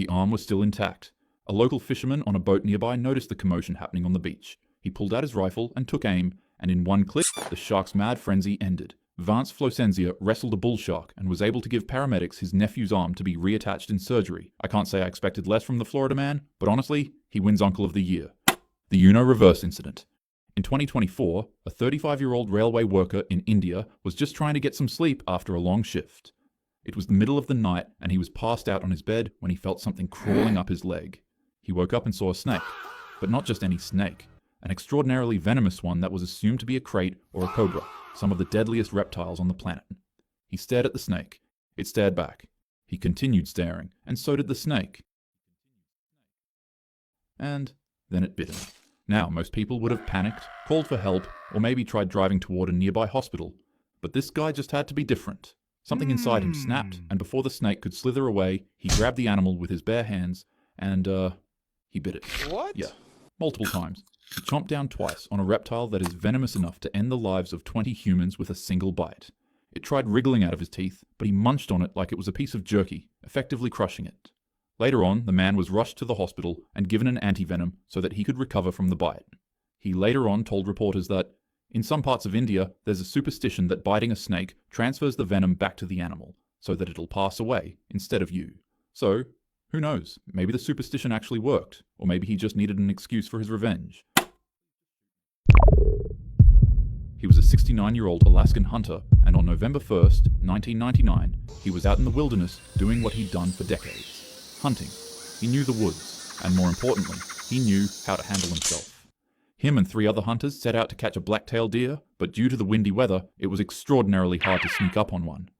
The arm was still intact. A local fisherman on a boat nearby noticed the commotion happening on the beach. He pulled out his rifle and took aim, and in one click, the shark's mad frenzy ended. Vance Flosenzia wrestled a bull shark and was able to give paramedics his nephew's arm to be reattached in surgery. I can't say I expected less from the Florida man, but honestly, he wins Uncle of the Year. The Uno reverse incident. In 2024, a 35-year-old railway worker in India was just trying to get some sleep after a long shift. It was the middle of the night and he was passed out on his bed when he felt something crawling up his leg. He woke up and saw a snake, but not just any snake, an extraordinarily venomous one that was assumed to be a crate or a cobra, some of the deadliest reptiles on the planet. He stared at the snake. It stared back. He continued staring, and so did the snake. And then it bit him. Now, most people would have panicked, called for help, or maybe tried driving toward a nearby hospital. But this guy just had to be different. Something inside him snapped, and before the snake could slither away, he grabbed the animal with his bare hands, and, he bit it. What? Yeah, multiple times. He chomped down twice on a reptile that is venomous enough to end the lives of 20 humans with a single bite. It tried wriggling out of his teeth, but he munched on it like it was a piece of jerky, effectively crushing it. Later on, the man was rushed to the hospital and given an antivenom so that he could recover from the bite. He later on told reporters that, in some parts of India, there's a superstition that biting a snake transfers the venom back to the animal, so that it'll pass away instead of you. So, who knows, maybe the superstition actually worked, or maybe he just needed an excuse for his revenge. He was a 69-year-old Alaskan hunter, and on November 1st, 1999, he was out in the wilderness doing what he'd done for decades. Hunting. He knew the woods, and more importantly, he knew how to handle himself. Him and 3 other hunters set out to catch a black-tailed deer, but due to the windy weather, it was extraordinarily hard to sneak up on one.